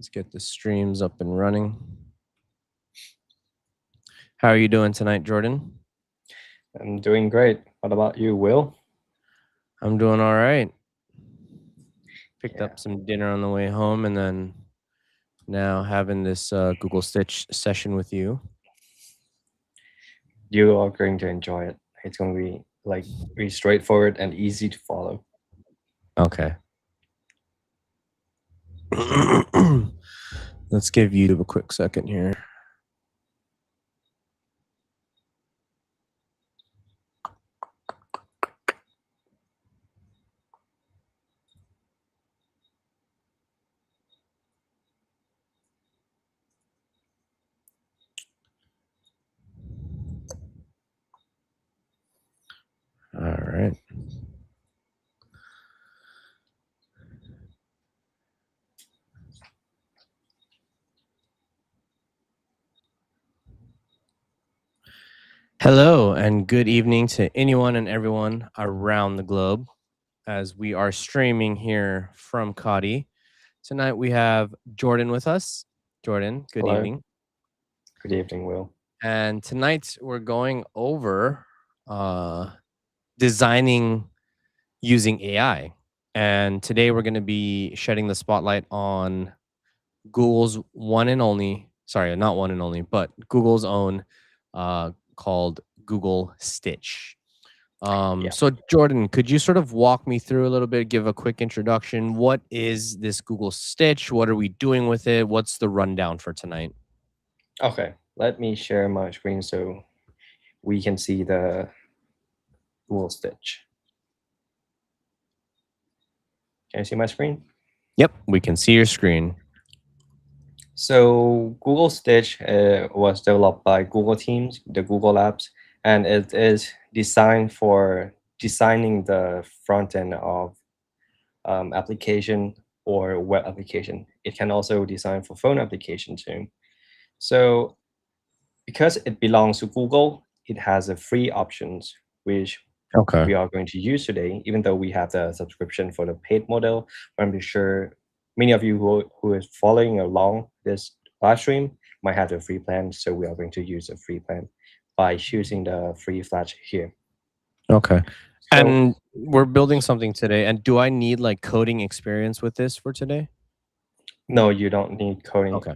Let's get the streams up and running. How are you doing tonight, Jordan? I'm doing great. What about you, Will? I'm doing all right. Picked Yeah, up some dinner on the way home and then now having this Google Stitch session with you. you are going to enjoy it. It's going to be like very straightforward and easy to follow. Okay. Let's give YouTube a quick second here. All right. Hello and good evening to anyone and everyone around the globe as we are streaming here from COTI. Tonight we have Jordan with us. Jordan, good Hello. evening. Good evening, Will. And tonight we're going over designing using AI. And today we're going to be shedding the spotlight on Google's one and only, sorry, not one and only, but Google's own called Google Stitch. Yeah. So Jordan, could you sort of walk me through a little bit, give a quick introduction? What is this Google Stitch? What are we doing with it? What's the rundown for tonight? Okay. Let me share my screen so we can see the Google Stitch. Can you see my screen? Yep, we can see your screen. So Google Stitch was developed by Google teams, the Google Labs, and it is designed for designing the front end of application or web application. It can also design for phone application too. So because it belongs to Google, it has a free options, which Okay. we are going to use today, even though we have the subscription for the paid model. But I'm sure many of you who is following along this live stream might have the free plan. So we are going to use a free plan by choosing the free flash here. Okay. So And we're building something today. And do I need like coding experience with this for today? no, you don't need coding Okay.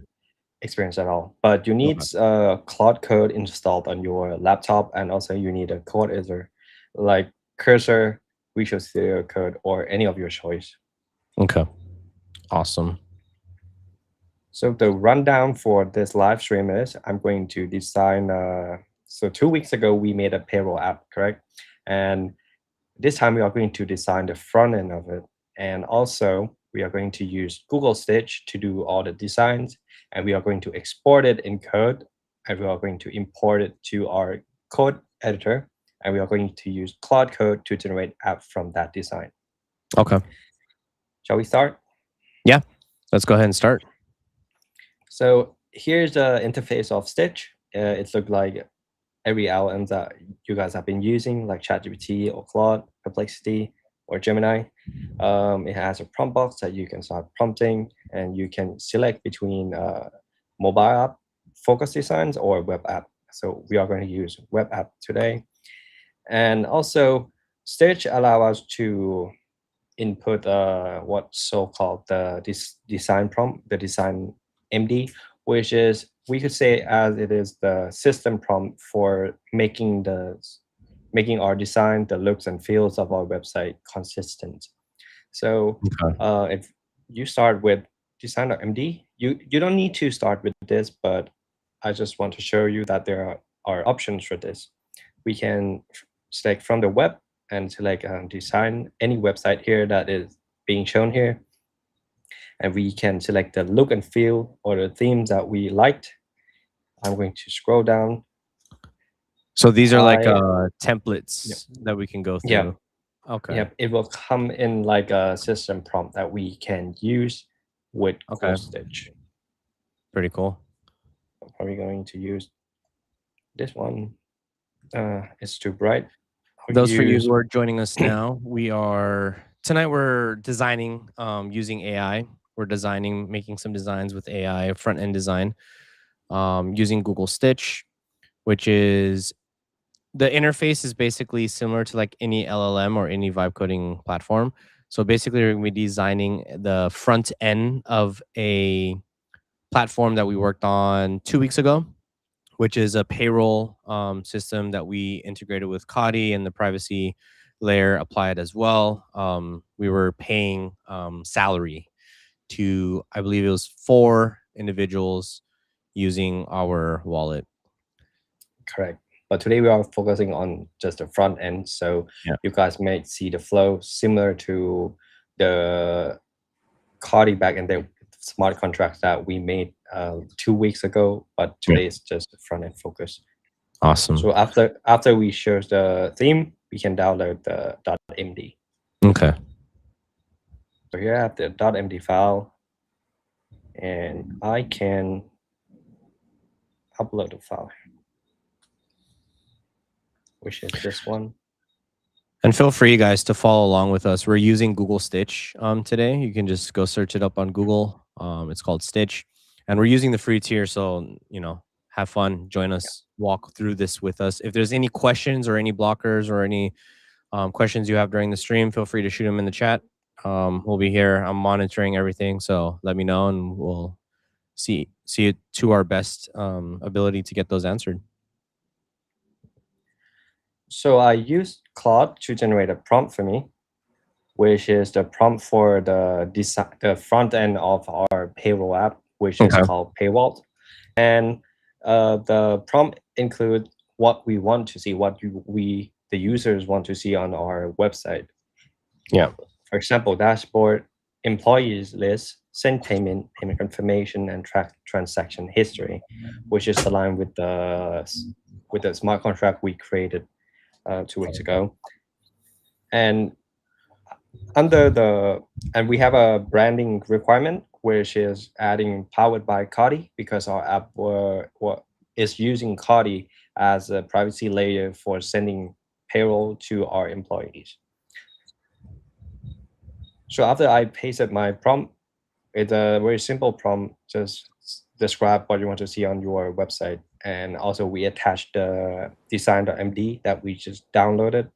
experience at all, but you need Okay. Cloud Code installed on your laptop, and also you need a code editor like Cursor, Visual Studio Code, or any of your choice. Okay. Awesome. So the rundown for this live stream is I'm going to design. So 2 weeks ago we made a payroll app, correct? And this time we are going to design the front end of it, and also we are going to use Google Stitch to do all the designs, and we are going to export it in code, and we are going to import it to our code editor, and we are going to use Cloud Code to generate app from that design. Okay. Shall we start? Yeah. Let's go ahead and start. So here's the interface of Stitch. It looks like every LM that you guys have been using, like ChatGPT or Claude, Perplexity, or Gemini. It has a prompt box that you can start prompting, and you can select between mobile app, focus designs, or web app. So we are going to use web app today. And also, Stitch allow us to input what's so-called the design prompt, the design MD, which is we could say as it is the system prompt for making our design, the looks and feels of our website consistent. So Okay. if you start with designer MD, you don't need to start with this, but I just want to show you that there are options for this. We can select from the web and select design any website here that is being shown here, and we can select the look and feel or the themes that we liked. I'm going to scroll down. So these are like I yeah, templates that we can go yeah, through. Okay. yeah, it will come in like a system prompt that we can use with Okay. Google Stitch. Pretty cool. I'm probably going to use this one. It's too bright. I'll Those for you use who are joining us now, we're designing using AI. we're designing, making some designs with AI, front end design, using Google Stitch, which is the interface is basically similar to like any LLM or any vibe coding platform. So basically, we're going to be designing the front end of a platform that we worked on 2 weeks ago, which is a payroll system that we integrated with COTI, and the privacy layer applied as well. We were paying salary to, I believe it was 4 individuals using our wallet. Correct. But today we are focusing on just the front end. So Yeah. you guys may see the flow similar to the COTI backend, the smart contracts that we made 2 weeks ago, but today is just the front end focus. Awesome. So after we share the theme, we can download the .md. Okay. So here I have the .md file, and I can upload the file, which is this one. And feel free, guys, to follow along with us. We're using Google Stitch today. You can just go search it up on Google. It's called Stitch, and we're using the free tier. So have fun, join us, walk through this with us. If there's any questions or any blockers or any questions you have during the stream, feel free to shoot them in the chat. We'll be here. I'm monitoring everything, so let me know, and we'll see it to our best ability to get those answered. So I used Claude to generate a prompt for me, which is the prompt for the front end of our payroll app, which is called Paywall. And the prompt includes what we want to see, what the users want to see on our website. Yeah. For example, dashboard, employees list, send payment confirmation, and track transaction history, which is aligned with the smart contract we created 2 weeks ago. And we have a branding requirement, which is adding powered by COTI, because our app is using COTI as a privacy layer for sending payroll to our employees. So after I pasted my prompt, it's a very simple prompt, just describe what you want to see on your website. And also we attached the design.md that we just downloaded,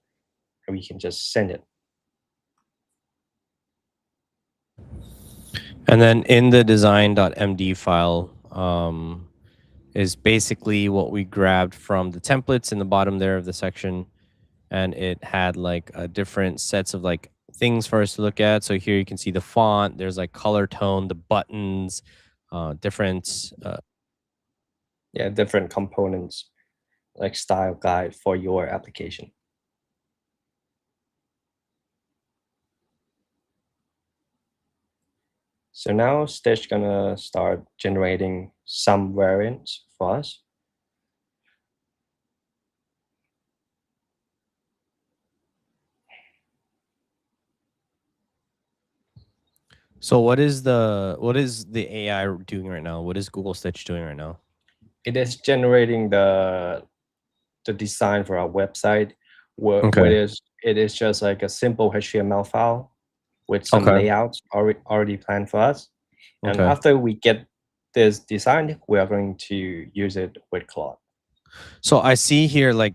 and we can just send it. And then in the design.md file is basically what we grabbed from the templates in the bottom there of the section. And it had like different sets of like things for us to look at. So here you can see the font, there's like color tone, the buttons, different. Different components, like style guide for your application. So now Stitch gonna start generating some variants for us. So what is the AI doing right now? What is Google Stitch doing right now? It is generating the design for our website. It is just like a simple HTML file with some layouts already planned for us. And after we get this design, we are going to use it with Claude. So I see here, like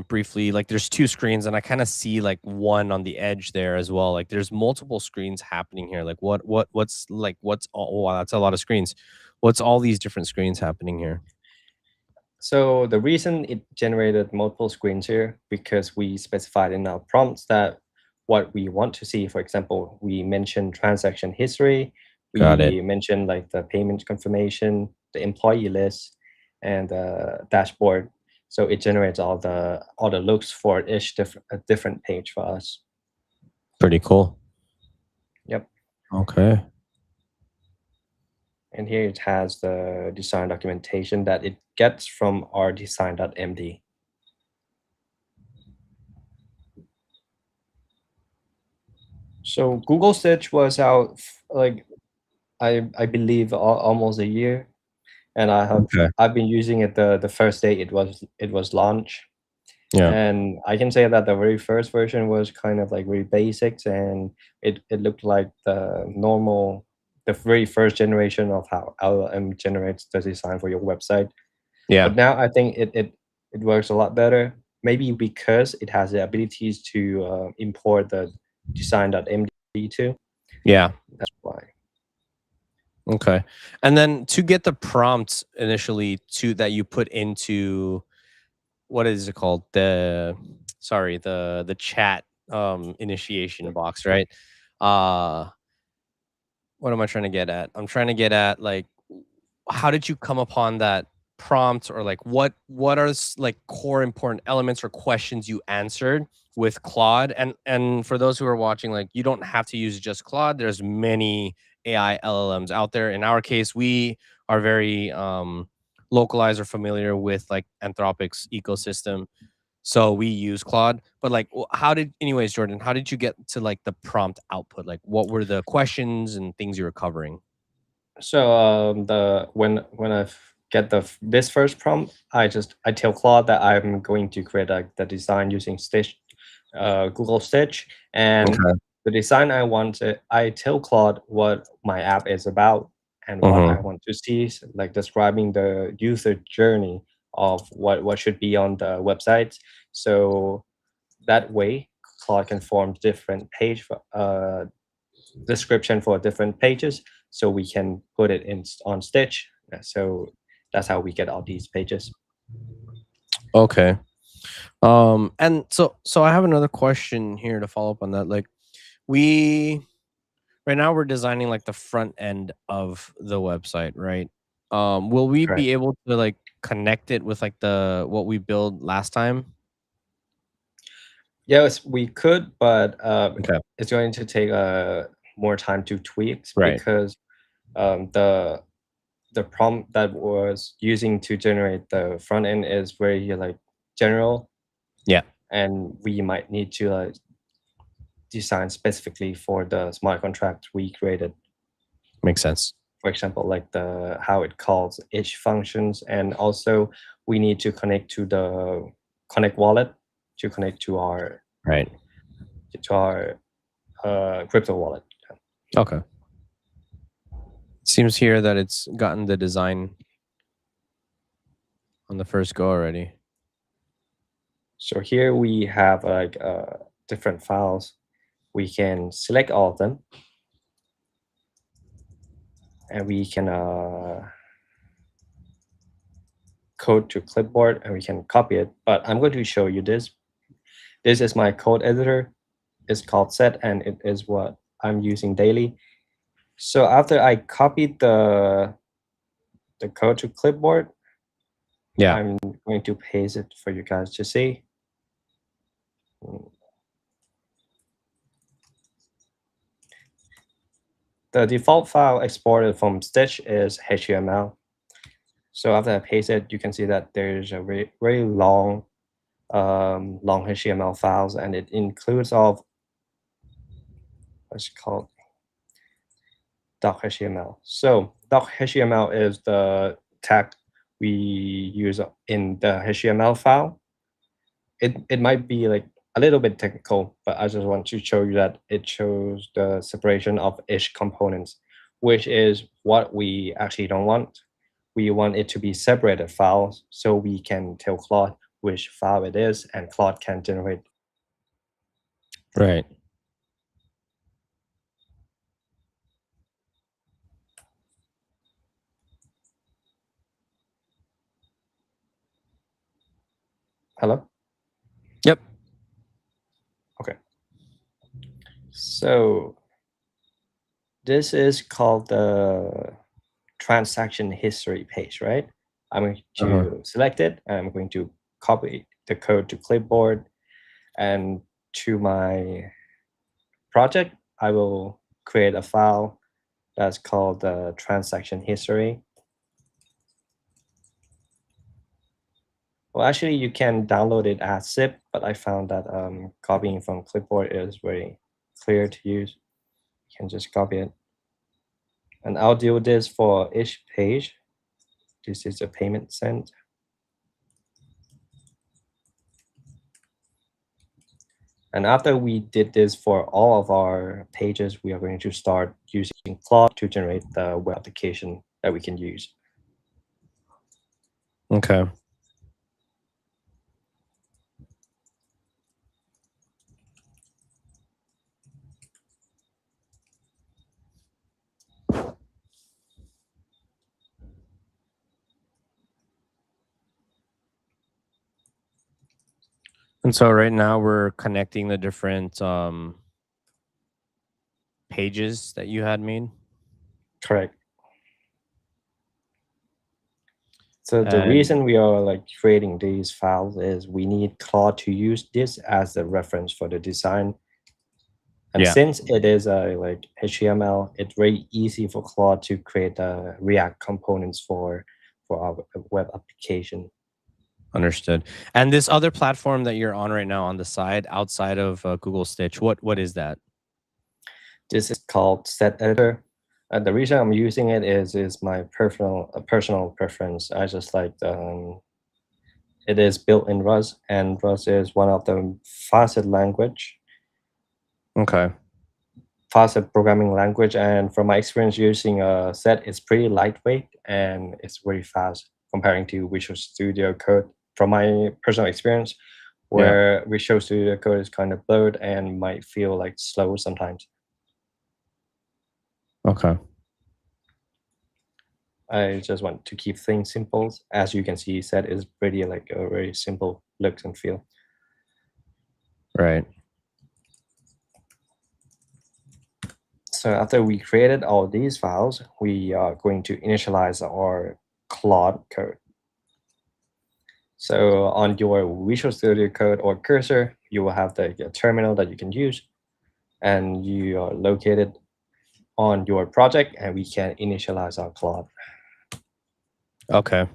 briefly, like there's 2 screens, and I kind of see like one on the edge there as well. Like there's multiple screens happening here. Like what's all, oh, wow, that's a lot of screens. What's all these different screens happening here? So the reason it generated multiple screens here, because we specified in our prompts that what we want to see. For example, we mentioned transaction history, we mentioned like the payment confirmation, the employee list, and the dashboard. So it generates all the looks for each different page for us. Pretty cool. Yep. Okay. And here it has the design documentation that it gets from our design.md. So Google Stitch was out like I believe almost a year, and I've been using it the first day it was launched. Yeah. And I can say that the very first version was kind of like very basics, and it looked like the normal the very first generation of how LLM generates the design for your website. Yeah. But now I think it works a lot better. Maybe because it has the abilities to import the design.md too. Yeah. That's why. Okay. And then to get the prompts initially to that you put into what is it called? The chat initiation box, right? Uh what am I trying to get at? I'm trying to get at like how did you come upon that prompt, or like what are like core important elements or questions you answered with Claude? And for those who are watching, like you don't have to use just Claude. There's many AI LLMs out there. In our case, we are very localized or familiar with like Anthropic's ecosystem, so we use Claude. But like how did, anyways, Jordan, how did you get to like the prompt output? Like what were the questions and things you were covering? So the when I get this first prompt, I tell Claude that I'm going to create the design using Stitch, Google Stitch, and Okay. the design I want. I tell Claude what my app is about and what I Mm-hmm. want to see, like describing the user journey of what should be on the website. So that way, Claude can form different page description for different pages, so we can put it in on Stitch. So that's how we get all these pages. Okay. And so I have another question here to follow up on that. Like we right now we're designing like the front end of the website, right? Will we Correct. be able to like connect it with like the what we built last time? Yes, we could, but Okay. it's going to take more time to tweak Right. because the prompt that was using to generate the front end is very like general, Yeah. and we might need to design specifically for the smart contract we created. Makes sense. For example, like the how it calls each functions, and also we need to connect to the Connect wallet to connect Right. to our crypto wallet. Okay. Seems here that it's gotten the design on the first go already. So here we have like different files. We can select all of them, and we can code to clipboard, and we can copy it. But I'm going to show you this. This is my code editor. It's called set, and it is what I'm using daily. So after I copied the code to clipboard, Yeah. I'm going to paste it for you guys to see. The default file exported from Stitch is HTML. So after I paste it, you can see that there's a very, very long HTML files, and it includes of what's called doc.html. So doc.html is the tag we use in the HTML file. It might be like a little bit technical, but I just want to show you that it shows the separation of each components, which is what we actually don't want. We want it to be separated files so we can tell Claude which file it is, and Claude can generate. Right. Hello? Yep. Okay. So this is called the transaction history page, right? I'm going Uh-huh. to select it, and I'm going to copy the code to clipboard, and to my project, I will create a file that's called the transaction history. Well, actually, you can download it as zip, but I found that copying from clipboard is very clear to use. You can just copy it. And I'll do this for each page. This is a payment sent. And after we did this for all of our pages, we are going to start using Claude to generate the web application that we can use. Okay. And so right now we're connecting the different pages that you had made. Correct. So the And reason we are like creating these files is we need Claude to use this as the reference for the design. And yeah, since it is like HTML, it's very easy for Claude to create React components for our web application. understood. And this other platform that you're on right now on the side, outside of Google Stitch, what is that? This is called Set Editor. The reason I'm using it is my personal preference. I just like it is built in Rust, and Rust is one of the fastest Okay. programming language. And from my experience using Set, it's pretty lightweight and it's very fast comparing to Visual Studio Code. From my personal experience, Yeah. where Visual Studio Code is kind of blurred and might feel like slow sometimes. Okay. I just want to keep things simple. As you can see, Set is pretty like a very simple look and feel. Right. So after we created all these files, we are going to initialize our Claude code. So on your Visual Studio Code or cursor, you will have the terminal that you can use, and you are located on your project, and we can initialize our Claude. Okay.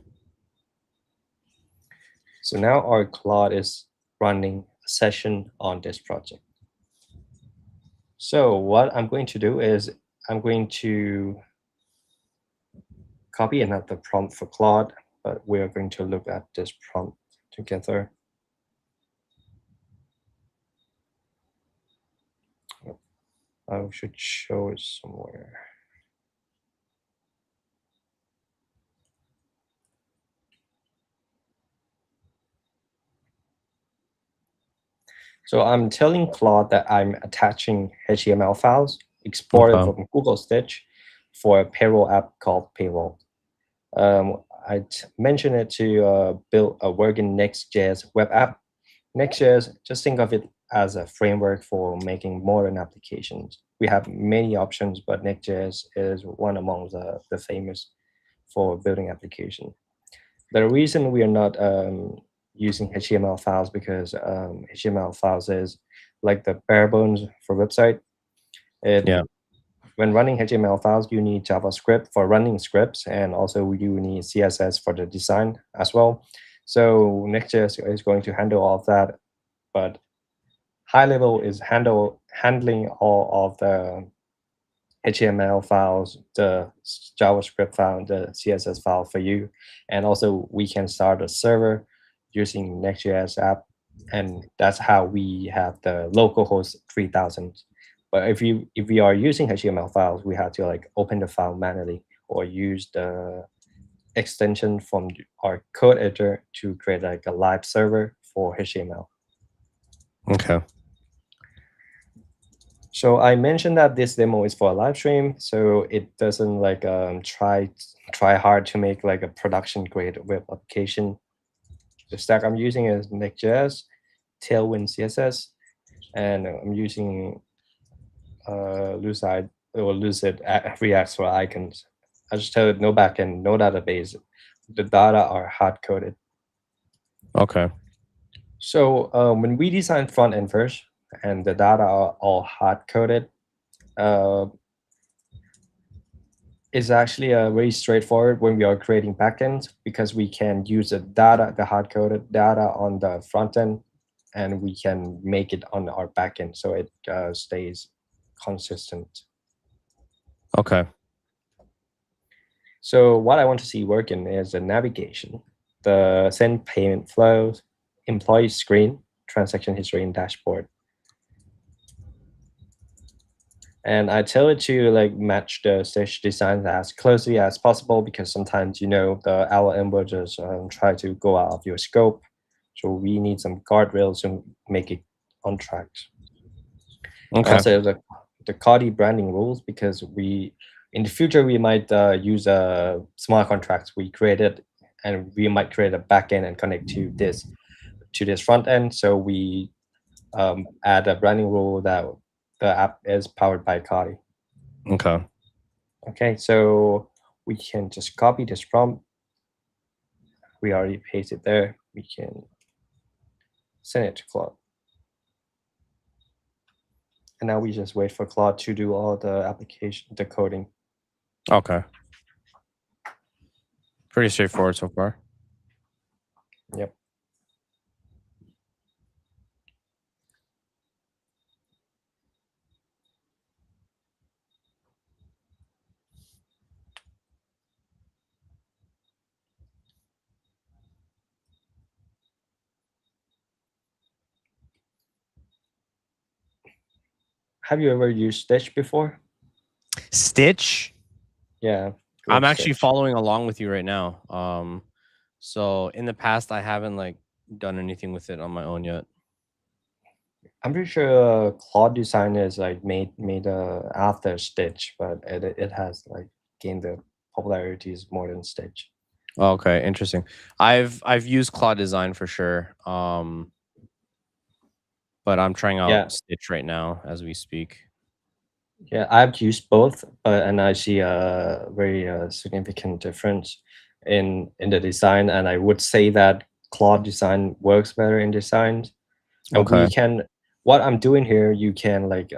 So now our Claude is running a session on this project. So what I'm going to do is I'm going to copy another prompt for Claude, but we're going to look at this prompt together. I should show it somewhere. So I'm telling Claude that I'm attaching HTML files exported Okay. from Google Stitch for a payroll app called Payroll. I mentioned it to build a working Next.js web app. Next.js, just think of it as a framework for making modern applications. We have many options, but Next.js is one among the famous for building application. The reason we are not using HTML files because HTML files is like the bare bones for website. Yeah. When running HTML files, you need JavaScript for running scripts, and also you need CSS for the design as well. So Next.js is going to handle all of that, but high level is handling all of the HTML files, the JavaScript file, the CSS file for you. And also we can start a server using Next.js app. And that's how we have the localhost 3000. But if we are using HTML files, we have to like open the file manually or use the extension from our code editor to create like a live server for HTML. Okay. So I mentioned that this demo is for a live stream, so it doesn't like try hard to make like a production grade web application. The stack I'm using is Next.js, Tailwind CSS, and I'm using Lucid React for icons. I just tell it no backend, no database. The data are hard coded. Okay. So when we design front end first, and the data are all hard coded, is actually very straightforward when we are creating backends because we can use the hard-coded data on the front end, and we can make it on our backend so it stays consistent. Okay. So what I want to see working is the navigation, the send payment flows, employee screen, transaction history, and dashboard. and I tell it to like match the stage design as closely as possible, because sometimes the LLM will just try to go out of your scope. So we need some guardrails to make it on track. And Okay. also the COTI branding rules, because in the future we might use smart contracts we created, and we might create a backend and connect to this front end. So we add a branding rule that the app is powered by COTI. Okay. Okay, so we can just copy this prompt. We already pasted there. We can send it to Claude. And now we just wait for Claude to do all the the coding. Okay. Pretty straightforward so far. Yep. Have you ever used Stitch before? Stitch. Yeah. I'm Like actually Stitch. following along with you right now. So in the past, I haven't like done anything with it on my own yet. I'm pretty sure Claude design is like made after Stitch, but it has like gained the popularities more than Stitch. Okay, interesting. I've used Claude Design for sure. But I'm trying Yeah, out Stitch right now as we speak. yeah, I've used both, and I see a very significant difference in the design, and I would say that Claude design works better in design. And Okay. what I'm doing here, you can like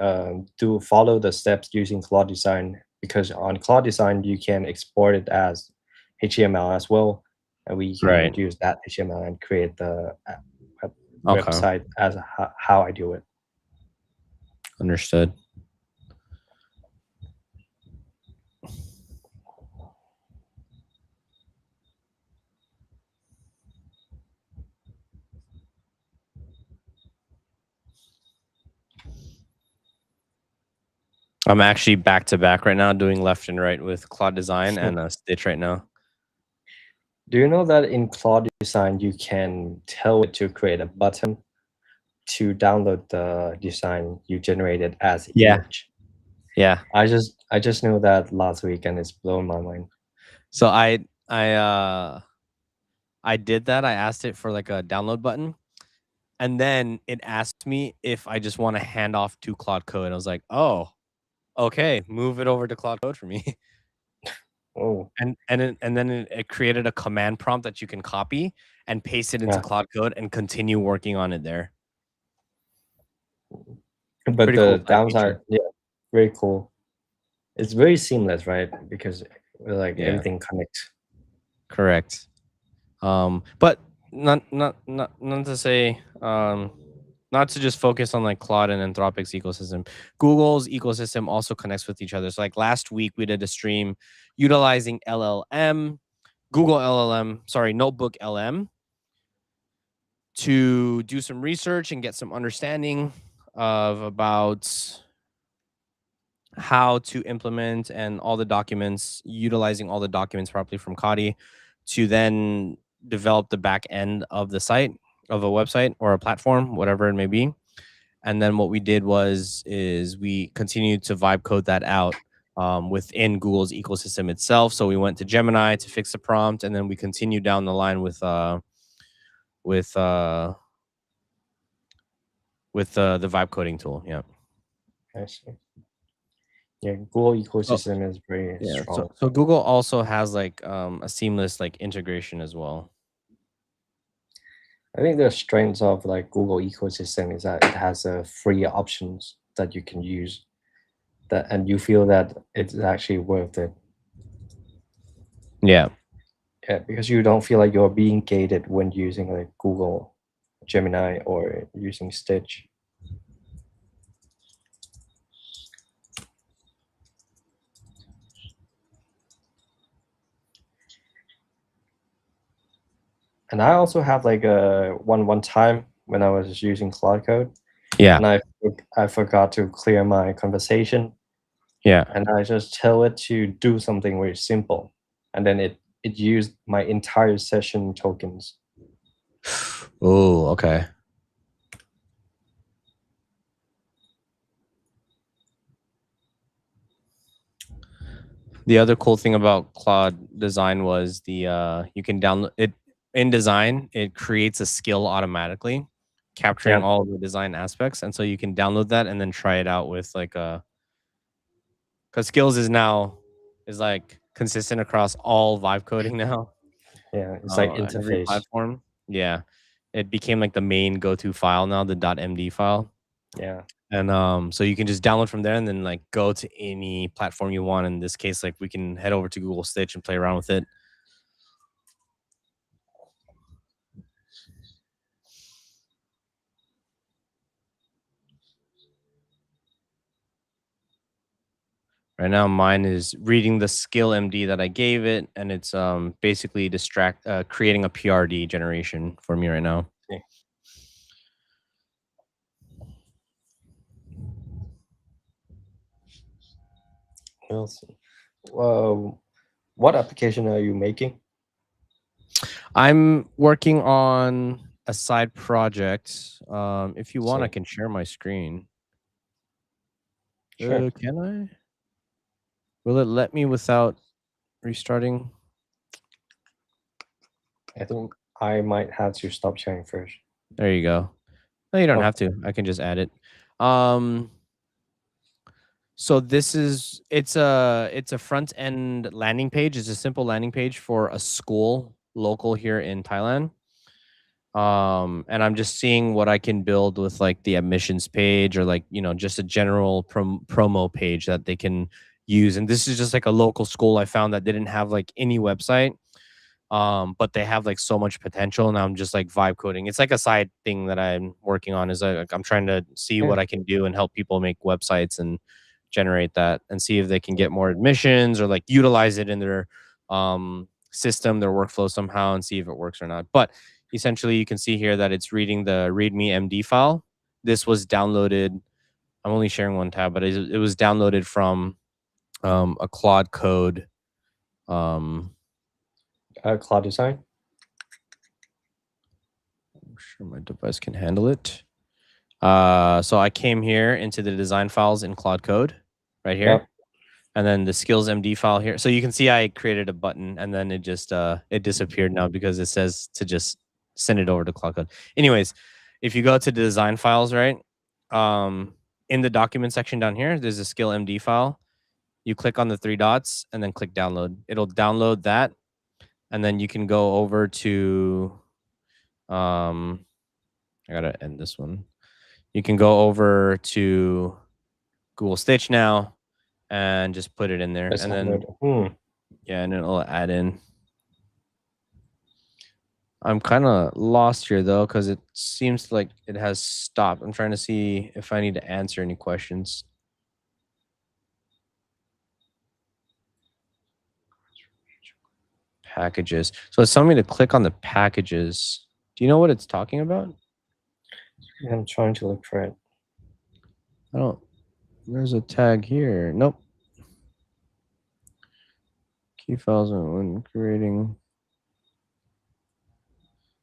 do follow the steps using Claude Design, because on Claude Design you can export it as HTML as well, and we can Right. use that HTML and create the Okay. website as how I do it. Understood. I'm actually back to back right now doing left and right with Claude Design and Stitch right now. Do you know that in Claude Design you can tell it to create a button to download the design you generated as Yeah. image? Yeah. I just knew that last week, and it's blown my mind. So I did that. I asked it for like a download button. And then it asked me if I just want to hand off to Claude Code. I was like, oh, okay, move it over to Claude Code for me. Oh, And then it created a command prompt that you can copy and paste it into yeah. Claude Code and continue working on it there. But Pretty cool the side feature. downside, yeah, very cool. It's very seamless, right? Because like Yeah, everything connects. correct. But not to say not to just focus on like Claude and Anthropic's ecosystem. Google's ecosystem also connects with each other. So like last week we did a stream utilizing LLM, Google LLM, sorry, Notebook LM to do some research and get some understanding of about how to implement and all the documents, utilizing all the documents properly from COTI to then develop the back end of the site, of a website or a platform, whatever it may be. And then what we did is we continued to vibe code that out within Google's ecosystem itself. So we went to Gemini to fix the prompt, and then we continued down the line with uh, the vibe coding tool. Yeah. I see. Yeah, Google Oh, ecosystem is very yeah. So strong. so Google also has like a seamless like integration as well. I think the strengths of like Google ecosystem is that it has free options that you can use, that and you feel that it's actually worth it. Yeah. Yeah, because you don't feel like you're being gated when using like Google Gemini or using Stitch. And I also have like a one time when I was using Cloud Code, Yeah. and I forgot to clear my conversation, Yeah. and I just tell it to do something very simple, and then it used my entire session tokens. Oh, okay. The other cool thing about Claude Design was the you can download it in design. It creates a skill automatically, capturing Yeah, all the design aspects, and so you can download that and then try it out with like a because skills is like consistent across all vibe coding now. yeah, it's like Every interface. platform. Yeah, it became like the main go-to file now, the .md file. Yeah. And so you can just download from there and then like go to any platform you want. In this case, like we can head over to Google Stitch and play around with it. Right now, mine is reading the skill MD that I gave it, and it's basically creating a PRD generation for me right now. Okay. We'll see. What application are you making? I'm working on a side project. If you want, I See. can share my screen. Sure. Can I? Will it let me without restarting? I think I might have to stop sharing first. There you go. No, you don't Okay. have to. I can just add it. So it's a front end landing page. It's a simple landing page for a school local here in Thailand. And I'm just seeing what I can build with like the admissions page or like, just a general promo page that they can use. And this is just like a local school I found that didn't have like any website. But they have like so much potential, and I'm just like vibe coding. It's like a side thing that I'm working on. Is like I'm trying to see Yeah. what I can do and help people make websites and generate that, and see if they can get more admissions or like utilize it in their system, their workflow somehow, and see if it works or not. But essentially, you can see here that it's reading the README MD file. This was downloaded. I'm only sharing one tab, but it was downloaded from a Claude Code. Cloud design. I'm sure my device can handle it. So I came here into the design files in Claude Code right here. Yep. And then the skills MD file here. So you can see I created a button and then it just it disappeared now because it says to just send it over to Claude Code. Anyways, if you go to the design files, right? In the document section down here, there's a skill MD file. You click on the three dots and then click download. It'll download that. And then you can go over to I gotta end this one. You can go over to Google Stitch now and just put it in there. Let's And then, yeah, and it'll add in. I'm kind of lost here though, because it seems like it has stopped. I'm trying to see if I need to answer any questions. Packages. So it's telling me to click on the packages. Do you know what it's talking about? I'm trying to look for it. I don't. There's a tag here. Nope. Key files when creating.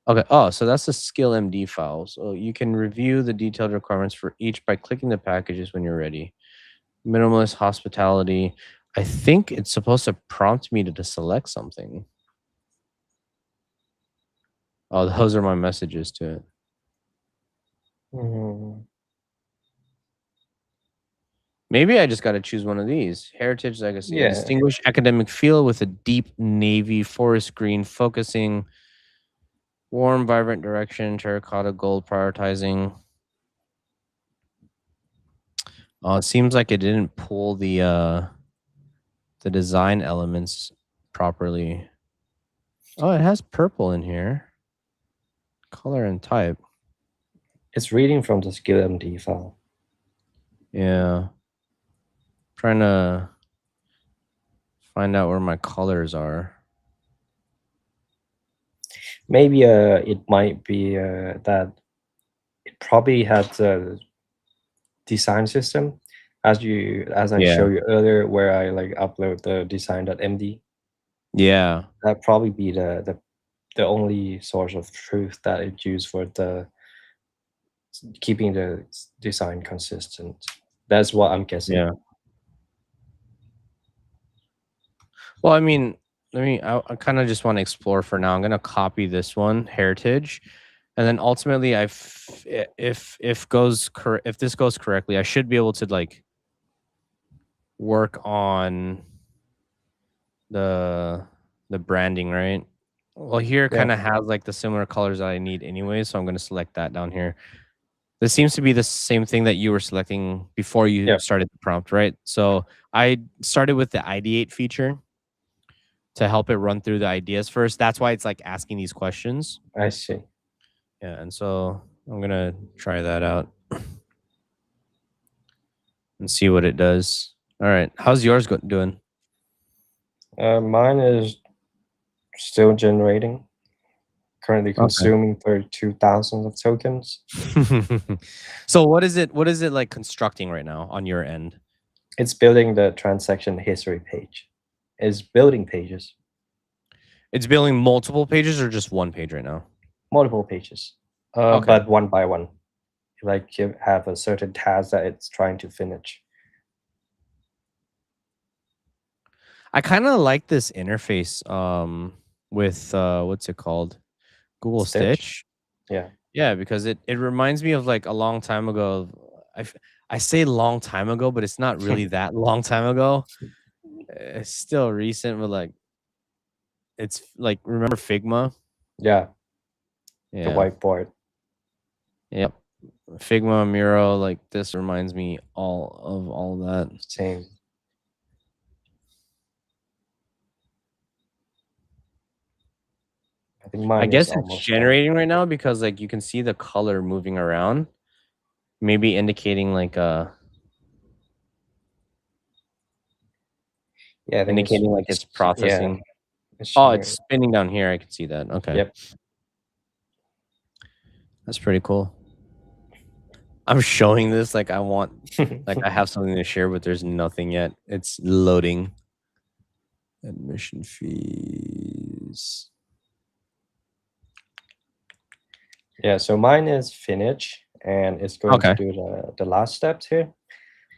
Okay. Oh, so that's the skill MD file. So you can review the detailed requirements for each by clicking the packages when you're ready. Minimalist hospitality. I think it's supposed to prompt me to select something. Oh, those are my messages to it. Maybe I just got to choose one of these. Heritage Legacy. Yeah. Distinguished academic feel with a deep navy forest green focusing. Warm, vibrant direction. Terracotta gold prioritizing. Oh, it seems like it didn't pull the design elements properly. Oh, it has purple in here. Color and type. It's reading from the skill MD file. Yeah. Trying to find out where my colors are. Maybe it might be that it probably had a design system as I Yeah. showed you earlier, where I like upload the design.md. Yeah. That probably be the only source of truth that it used for the keeping the design consistent. That's what I'm guessing. Yeah. Well, I mean, I kind of just want to explore for now. I'm going to copy this one, heritage. And then ultimately if this goes correctly, I should be able to like work on the branding, right? Well, here Yeah, kind of has like the similar colors that I need anyway, so I'm going to select that down here. This seems to be the same thing that you were selecting before you yeah, started the prompt, right? So I started with the ideate feature to help it run through the ideas first. That's why it's like asking these questions. I see. Yeah, and so I'm gonna try that out and see what it does. All right, how's yours doing? Mine is still generating. Currently Okay. consuming 32,000 of tokens. So what is it? What is it like constructing right now on your end? It's building the transaction history page. It's building pages, It's building multiple pages or just one page right now? multiple pages, Okay. but one by one. Like you have a certain task that it's trying to finish. I kind of like this interface with what's it called? Google Stitch. Stitch. Yeah. Yeah, because it reminds me of like a long time ago. I say long time ago, but it's not really that long time ago. It's still recent, but like it's like remember Figma? Yeah. The Yeah. whiteboard. Yep. Figma, Miro, like this reminds me all that. Same. I think I mine is guess it's almost done. generating right now because like you can see the color moving around, maybe indicating like Yeah, I think it's yeah, processing. it's Oh, it's generating. spinning down here. I can see that. Okay. Yep. That's pretty cool. I'm showing this like I have something to share, but there's nothing yet. It's loading. Admission fees. Yeah, so mine is finished and it's going to Okay. do the last steps here,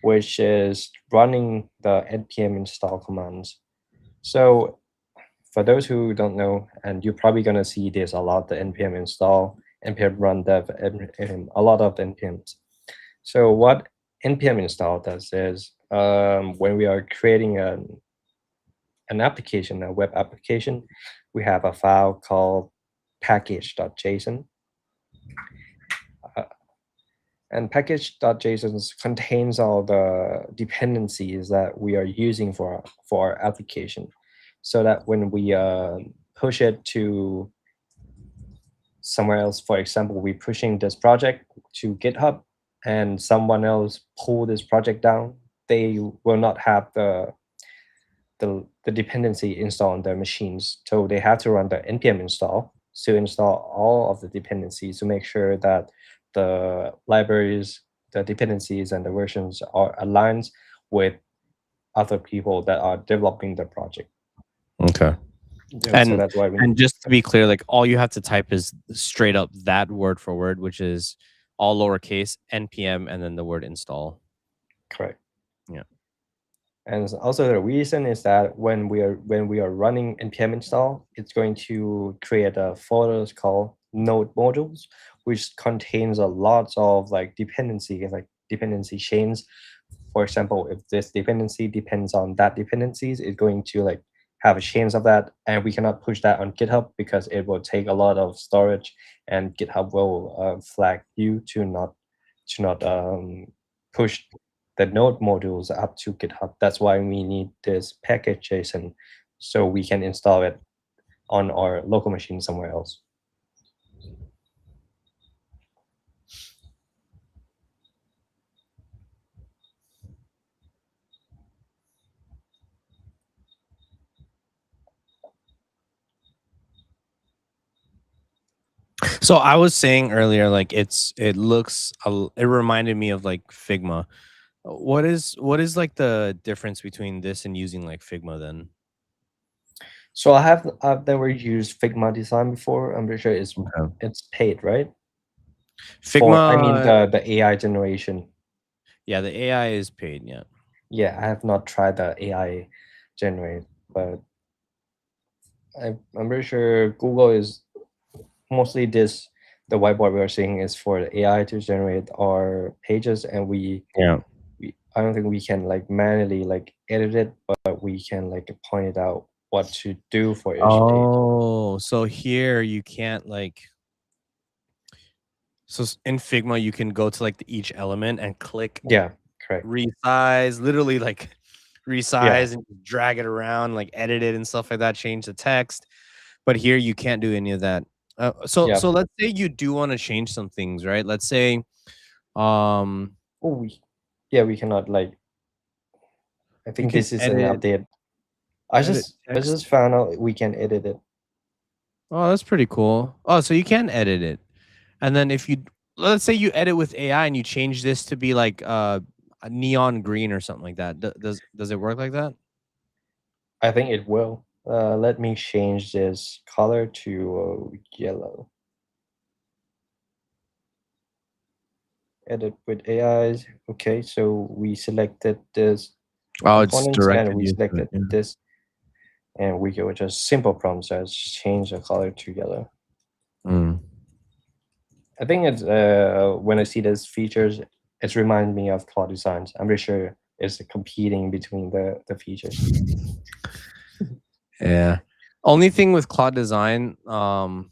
which is running the npm install commands. So for those who don't know, and you're probably going to see this a lot, the npm install, npm run dev, and a lot of npms. So what npm install does is when we are creating an application, a web application, we have a file called package.json. And package.json contains all the dependencies that we are using for our application, so that when we push it to somewhere else, for example, we're pushing this project to GitHub and someone else pull this project down, they will not have the dependency installed on their machines. So they have to run the npm install to install all of the dependencies to make sure that the libraries, the dependencies, and the versions are aligned with other people that are developing the project. Okay. Yeah, so that's why we And just to be clear, like all you have to type is straight up that word for word, which is all lowercase npm and then the word install. correct. Yeah. And also the reason is that when we are running npm install, it's going to create a folder called node modules, which contains a lot of like dependency, like dependency chains. For example, if this dependency depends on that dependencies, it's going to like have a chains of that, and we cannot push that on GitHub because it will take a lot of storage, and GitHub will flag you to not push the node modules up to GitHub. That's why we need this package JSON so we can install it on our local machine somewhere else. So I was saying earlier, like it reminded me of like Figma. What is like the difference between this and using like Figma then? So I've never used Figma design before. I'm pretty sure Okay. it's paid, right? For I mean Figma, the AI generation. yeah, the AI is paid, yeah. Yeah, I have not tried the AI generate, but I'm pretty sure Google is mostly this. The whiteboard we're seeing is for the AI to generate our pages, and Yeah. I don't think we can like manually like edit it, but we can like point it out what to do for each page. Oh, so here you can't like in Figma you can go to like each element and click Yeah, correct. resize, literally like Yeah, resize and drag it around, like edit it and stuff like that, change the text. But here you can't do any of that. yeah. So let's say you do want to change some things, right? Let's say um Oh, yeah, we cannot like. I you think can this is an edit update. edit I text. just found out we can edit it. Oh, that's pretty cool. Oh, so you can edit it. And then if you let's say you edit with AI and you change this to be like a neon green or something like that. Does it work like that? I think it will. Let me change this color to yellow. Edit with AIs. Okay, so we selected this Oh, it's components and directed we you to it. selected Yeah. this, and we go just simple prompts as change the color to yellow. Mm. I think it's when I see these features, it reminds me of Claude Designs. I'm pretty sure it's competing between the features. Yeah. Only thing with Claude Design,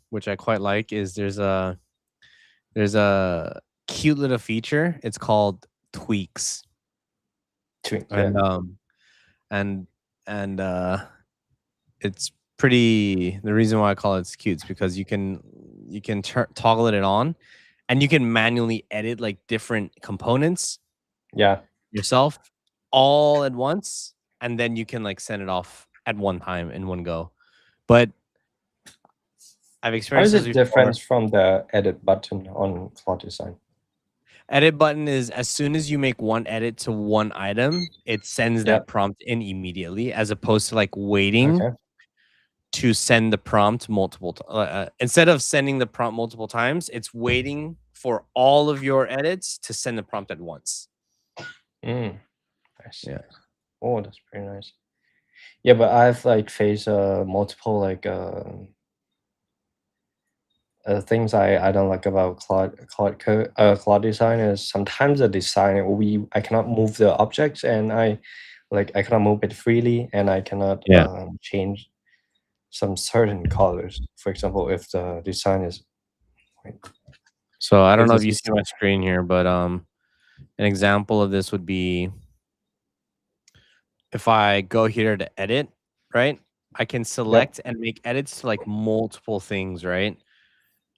which I quite like, is there's a cute little feature. It's called tweaks, Yeah, and and and it's pretty. The reason why I call it cute is because you can toggle it on, and you can manually edit like different components yeah. yourself all at once, and then you can like send it off at one time in one go. But I've How experienced is this it before. different from the edit button on Claude Design? Edit button is as soon as you make one edit to one item, it sends that Yep. prompt in immediately, as opposed to like waiting Okay. to send the prompt instead of sending the prompt multiple times, it's waiting for all of your edits to send the prompt at once. Mm, I see. Yeah. Oh, that's pretty nice. Yeah, but I've like faced multiple like things I don't like about Claude design is sometimes the design I cannot move the objects, and I cannot move it freely, and I cannot Yeah. change some certain colors. For example, if the design is wait, So I don't if know if this you is see my screen here, but an example of this would be if I go here to edit, right? I can yep, select and make edits to like multiple things, right?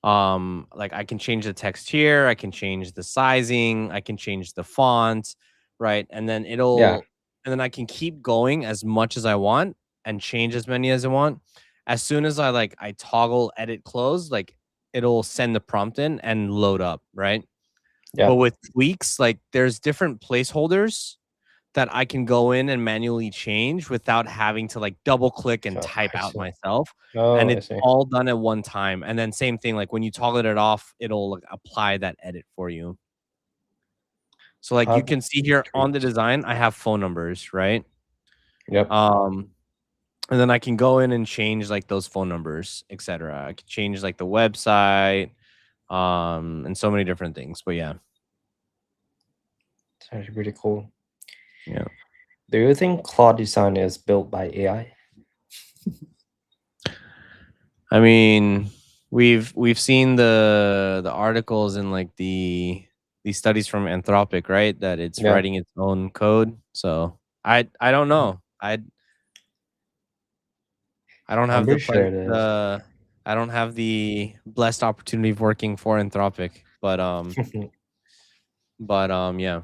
Like I can change the text here, I can change the sizing, I can change the font, right? yeah, And then I can keep going as much as I want and change as many as I want. As soon as I toggle edit close, like it'll send the prompt in and load up, right? But yep. with tweaks, like there's different placeholders that I can go in and manually change without having to like double click and Oh, type I out see. myself. Oh, And I it's see. all done at one time. And then same thing, like when you toggle it off, it'll like apply that edit for you. So like you Hub can see here on the tweaks. design, I have phone numbers, right? Yep. Um, and then I can go in and change like those phone numbers, etc. I can change like the website, and so many different things. But yeah, It's actually pretty cool. yeah. Do you think Claude design is built by AI? I mean, we've seen the articles and like these studies from Anthropic, right? That it's Yeah, writing its own code. So I don't know. I don't I'm have the pretty sure it is. I don't have the blessed opportunity of working for Anthropic, but yeah.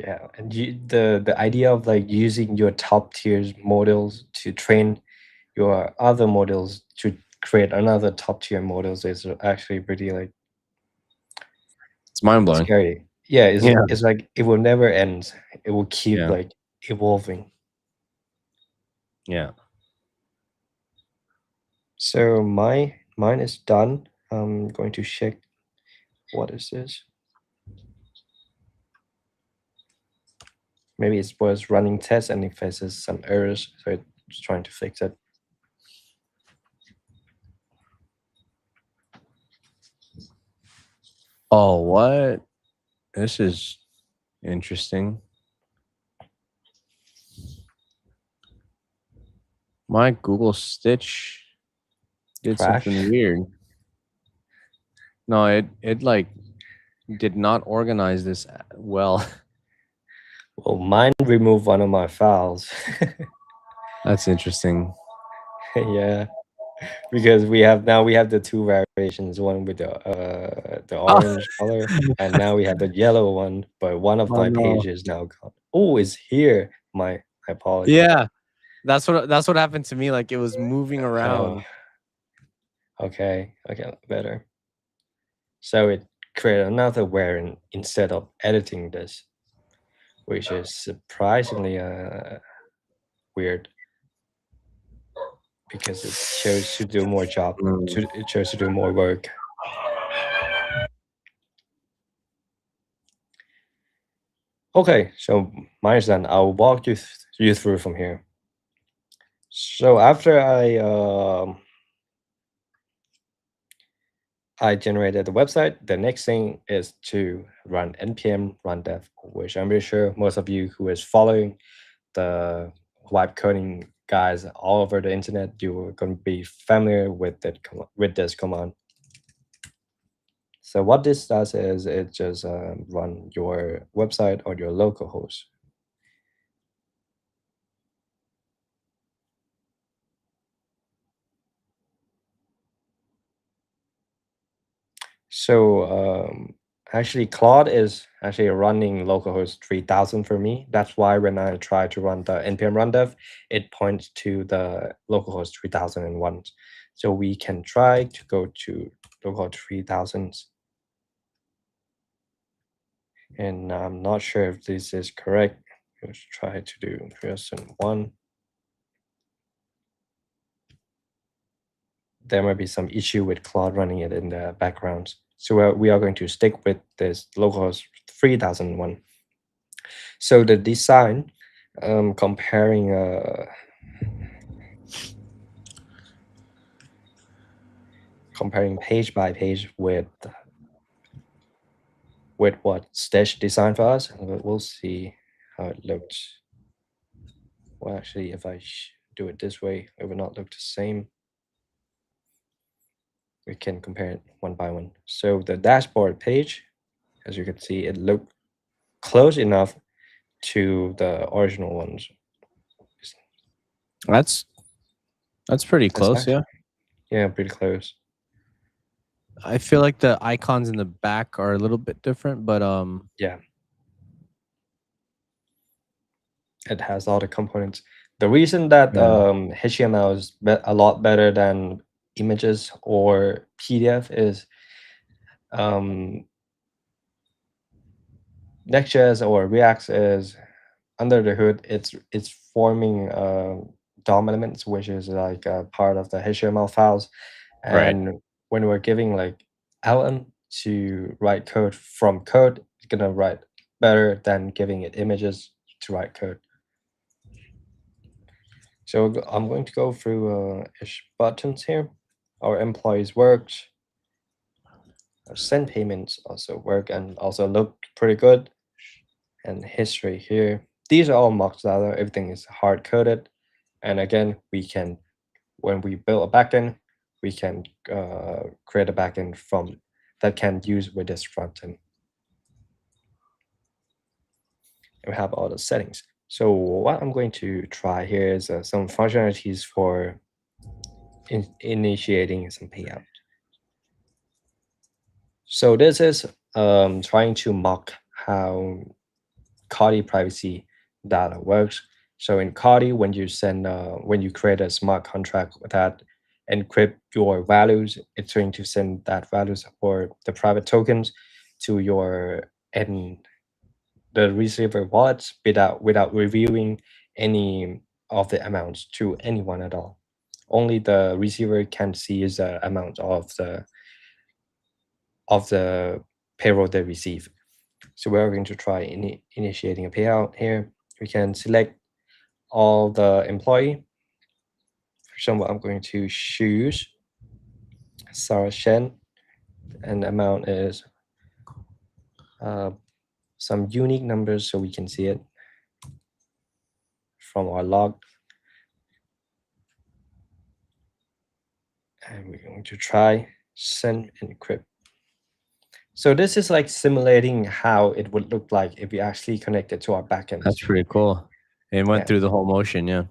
Yeah, and the idea of like using your top tiers models to train your other models to create another top tier models is actually pretty like It's mind blowing. Scary. Yeah, Yeah, it's like it will never end. It will keep yeah, like evolving. yeah. So mine is done. I'm going to check what is this. Maybe it was running tests and it faces some errors, so it's trying to fix it. Oh, what? This is interesting. My Google Stitch did Crash. something weird. No, it like did not organize this well. Well, mine removed one of my files. That's interesting. Yeah, because we have the two variations, one with the Oh, orange color, and now we have the yellow one. But one of oh my no. pages now gone. Oh, it's here. My apologies. Yeah, that's what happened to me. Like it was moving Oh, around. okay, okay, better. So it created another variant instead of editing this, which is surprisingly weird because it chose to do more job. Mm. It chose to do more work. Okay, so mine is done. I'll walk you through from here. So after I generated the website, the next thing is to run npm run dev, which I'm pretty sure most of you who is following the vibe coding guys all over the internet, you are going to be familiar with with this command. So what this does is it just run your website on your local host. So actually, Claude is actually running localhost 3000 for me. That's why when I try to run the npm run dev, it points to the localhost 3001. So we can try to go to localhost 3000. And I'm not sure if this is correct. Let's try to do person one. There might be some issue with Claude running it in the background. So we are going to stick with this localhost 3001. So the design, comparing comparing page by page with what Stitch designed for us, we'll see how it looks. Well, actually, if I do it this way, it will not look the same. We can compare it one by one. So the dashboard page, as you can see, it looked close enough to the original ones. That's pretty That's close, actually, yeah. yeah, pretty close. I feel like the icons in the back are a little bit different, but Yeah, it has all the components. The reason that yeah. HTML is a lot better than images or PDF is um, Next.js or React is under the hood. It's forming DOM elements, which is like a part of the HTML files. Right. And when we're giving like LM to write code from code, it's gonna write better than giving it images to write code. So I'm going to go through ish buttons here. Our employees worked. Our send payments also work and also look pretty good. And history here. These are all mocks data. Everything is hard coded. And again, we can, when we build a backend, we can create a backend from that can use with this front end. And we have all the settings. So what I'm going to try here is some functionalities for initiating some payout. So this is trying to mock how COTI privacy data works. So in COTI, when you create a smart contract that encrypt your values, it's going to send that values for the private tokens to your end the receiver wallets without reviewing any of the amounts to anyone at all. Only the receiver can see the amount of the payroll they receive. So we're going to try initiating a payout here. We can select all the employee. For example, I'm going to choose Sarah Shen, and the amount is some unique numbers so we can see it from our log. And we're going to try send encrypt. So this is like simulating how it would look like if we actually connected to our backends. That's pretty cool. It went Yeah. through the whole motion, yeah.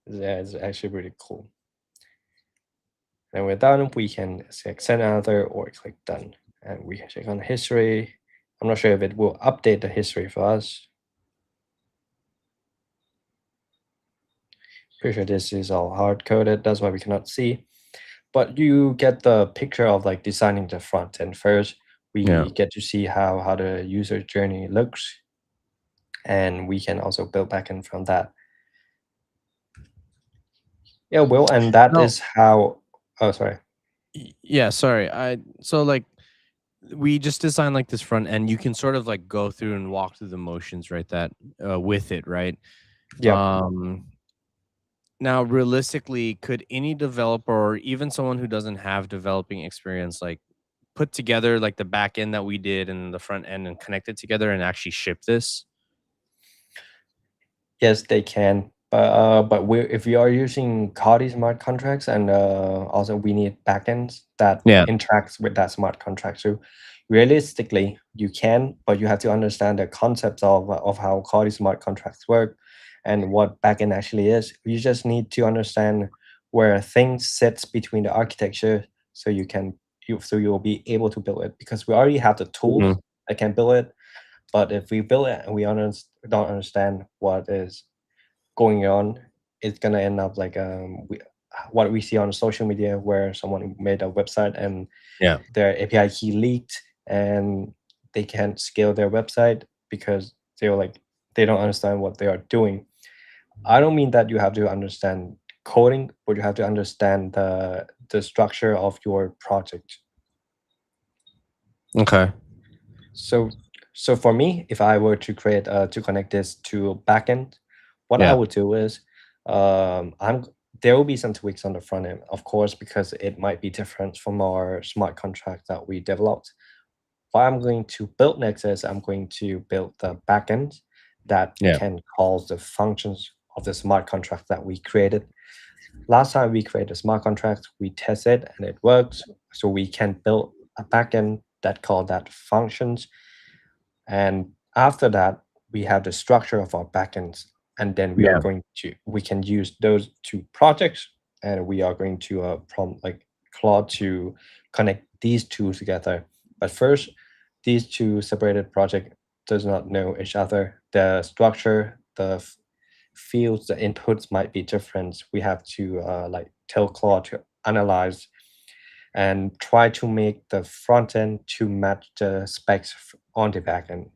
Yeah, it's actually really cool. And we're done, we can select send another or click done. And we can check on history. I'm not sure if it will update the history for us. Pretty sure this is all hard coded, that's why we cannot see. But you get the picture of like designing the front end first. We Yeah. get to see how the user journey looks, and we can also build backend from that. Yeah, Will, and that No. is how. Oh, sorry. Yeah, sorry. So like we just designed like this front end. You can sort of like go through and walk through the motions, right? That with it, right? Yeah. Now realistically, could any developer or even someone who doesn't have developing experience like put together like the back end that we did and the front end and connect it together and actually ship this? Yes, they can. But if we are using COTI smart contracts, and also we need backends that Yeah. interacts with that smart contract. So realistically, you can, but you have to understand the concepts of how COTI smart contracts work and what backend actually is. You just need to understand where things sits between the architecture, so you'll be able to build it, because we already have the tools Mhm. that can build it. But if we build it and we don't understand what is going on, it's gonna end up like what we see on social media, where someone made a website and Yeah. their API key leaked, and they can't scale their website because they don't understand what they are doing. I don't mean that you have to understand coding, but you have to understand the structure of your project. Okay. So so for me, if I were to create to connect this to backend, what I Yeah. would do is I'm there will be some tweaks on the front end, of course, because it might be different from our smart contract that we developed. What I'm going to build next is I'm going to build the backend that Yeah. can call the functions of the smart contract that we created. Last time we created a smart contract, we test it and it works. So we can build a backend that call that functions, and after that, we have the structure of our backends. And then Yeah. we can use those two projects, and we are going to prompt like Claude to connect these two together. But first, these two separated project does not know each other. The structure, fields, the inputs might be different. We have to like tell Claude to analyze and try to make the front end to match the specs on the back end,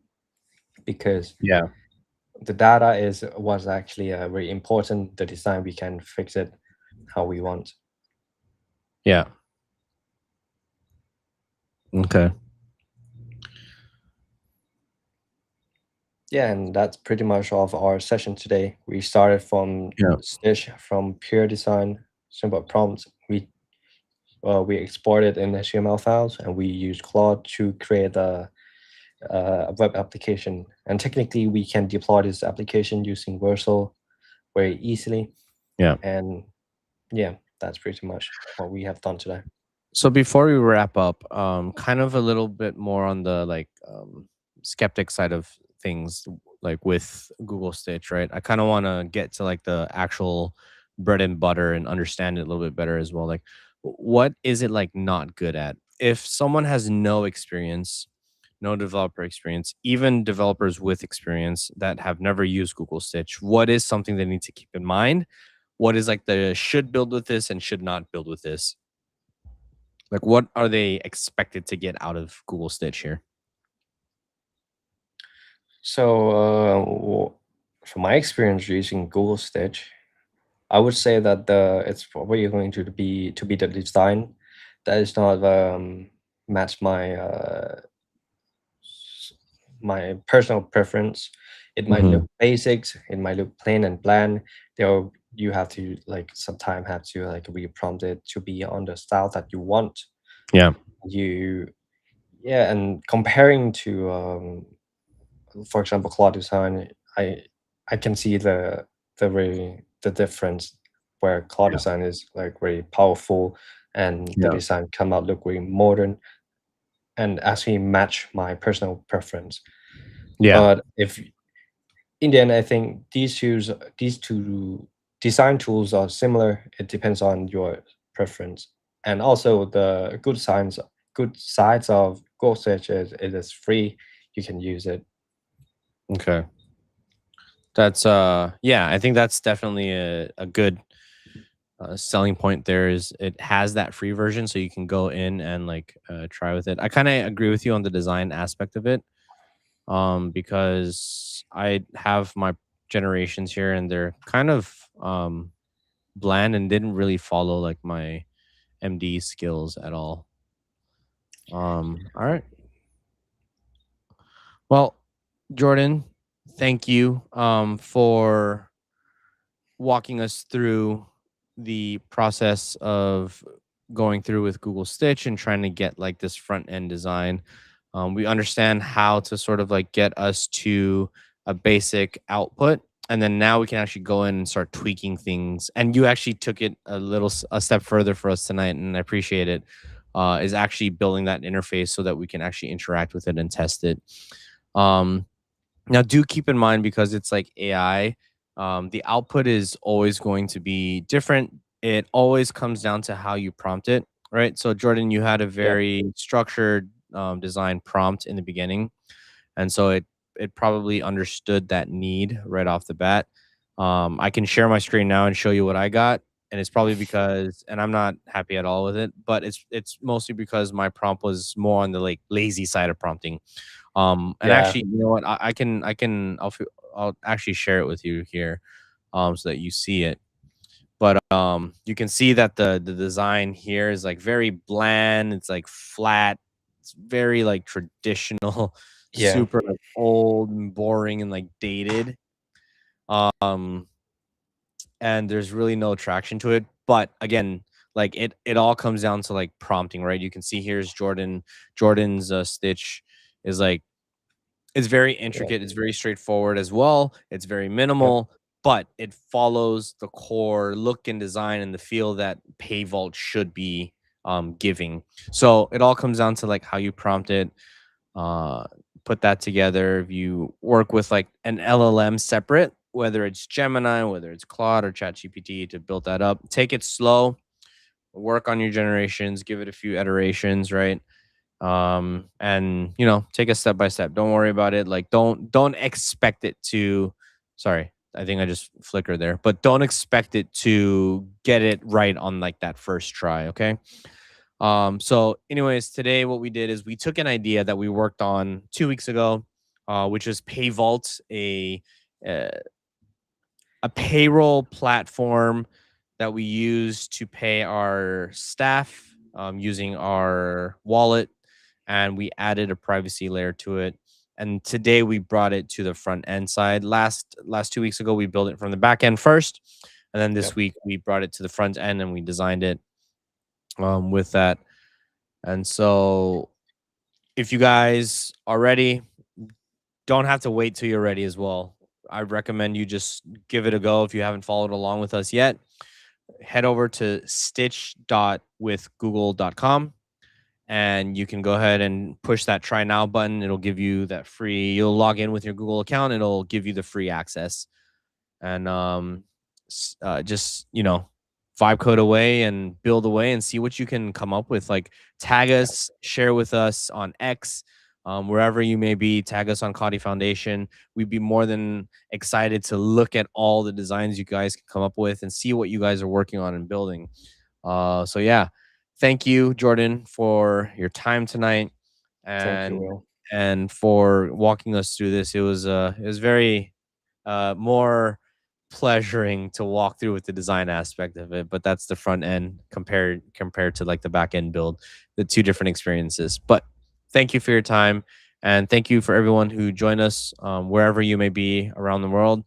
because Yeah. the data is was actually very important. The design, we can fix it how we want. Yeah. Okay. Yeah, and that's pretty much of our session today. We started from Yeah. Stitch, from pure design, simple prompts. We exported in HTML files, and we use Claude to create a web application. And technically, we can deploy this application using Vercel very easily. Yeah. And yeah, that's pretty much what we have done today. So before we wrap up, kind of a little bit more on the like skeptic side of things, like with Google Stitch, right? I kind of want to get to like the actual bread and butter and understand it a little bit better as well. Like, what is it like not good at? If someone has no experience, no developer experience, even developers with experience that have never used Google Stitch, what is something they need to keep in mind? What is like the should build with this and should not build with this? Like, what are they expected to get out of Google Stitch here? So, from my experience using Google Stitch, I would say that it's probably going to be the design that is not match my personal preference. It might Hmm. look basics, it might look plain and bland. There you have to like sometimes have to like reprompt it to be on the style that you want. Yeah. You Yeah, and comparing to for example, cloud design, I can see the difference where cloud Yeah. design is like very powerful and the Yeah. design come out look very modern and actually match my personal preference. Yeah. But if in the end, I think these two design tools are similar. It depends on your preference, and also the good sides of Go Search is it is free. You can use it. Okay. That's yeah, I think that's definitely a good selling point there is it has that free version so you can go in and like try with it. I kind of agree with you on the design aspect of it because I have my generations here and they're kind of bland and didn't really follow like my MD skills at all. All right. Well, Jordan, thank you for walking us through the process of going through with Google Stitch and trying to get like this front end design. We understand how to sort of like get us to a basic output. And then now we can actually go in and start tweaking things. And you actually took it a step further for us tonight, and I appreciate it. Is actually building that interface so that we can actually interact with it and test it. Um, Now, do keep in mind because it's like AI, the output is always going to be different. It always comes down to how you prompt it, right? So, Jordan, you had a Yep. very structured design prompt in the beginning, and so it probably understood that need right off the bat. I can share my screen now and show you what I got, and it's probably because, and I'm not happy at all with it, but it's mostly because my prompt was more on the like lazy side of prompting. And Yeah. actually, you know what? I'll actually share it with you here, so that you see it. But you can see that the design here is like very bland. It's like flat. It's very like traditional, Yeah. super like old and boring and like dated. Um, and there's really no attraction to it. But again, like it all comes down to like prompting, right? You can see here's Jordan's Stitch is like it's very Yeah. intricate, it's very straightforward as well, it's very Yep. minimal, but it follows the core look and design and the feel that PayVault should be, giving. So, it all comes down to, like, how you prompt it, uh, put that together. If you work with, like, an LLM separate, whether it's Gemini, whether it's Claude or ChatGPT to build that up, take it slow, work on your generations, give it a few iterations, right? And take a step by step. Don't worry about it. Like don't expect it to, sorry, I think I just flickered there, but don't expect it to get it right on like that first try. Okay. So anyways, today what we did is we took an idea that we worked on 2 weeks ago, which is PayVault, uh, a payroll platform that we use to pay our staff, using our wallet, and we added a privacy layer to it. And today we brought it to the front end side. Last 2 weeks ago, we built it from the back end first, and then this Yep. week we brought it to the front end and we designed it with that. And so, if you guys are ready, don't have to wait till you're ready as well. I recommend you just give it a go if you haven't followed along with us yet. Head over to stitch.withgoogle.com and you can go ahead and push that try now button. It'll give you that free, you'll log in with your Google account, it'll give you the free access. And just, vibe code away and build away and see what you can come up with. Like tag us, share with us on X, wherever you may be, tag us on COTI Foundation. We'd be more than excited to look at all the designs you guys can come up with and see what you guys are working on and building. So yeah, thank you, Jordan, for your time tonight Thank you, and Will. for walking us through this. It was very more pleasuring to walk through with the design aspect of it, but that's the front end compared to like the back end build, the two different experiences. But thank you for your time, and thank you for everyone who joined us wherever you may be around the world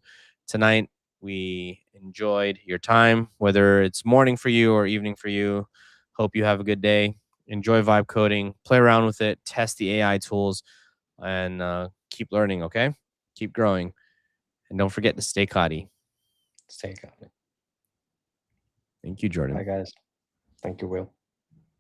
tonight. We enjoyed your time, whether it's morning for you or evening for you. Hope you have a good day. Enjoy vibe coding, play around with it, test the AI tools, and keep learning. Okay, keep growing. And don't forget to stay COTI. Stay calm. Thank you, Jordan. Bye, guys. Thank you, Will.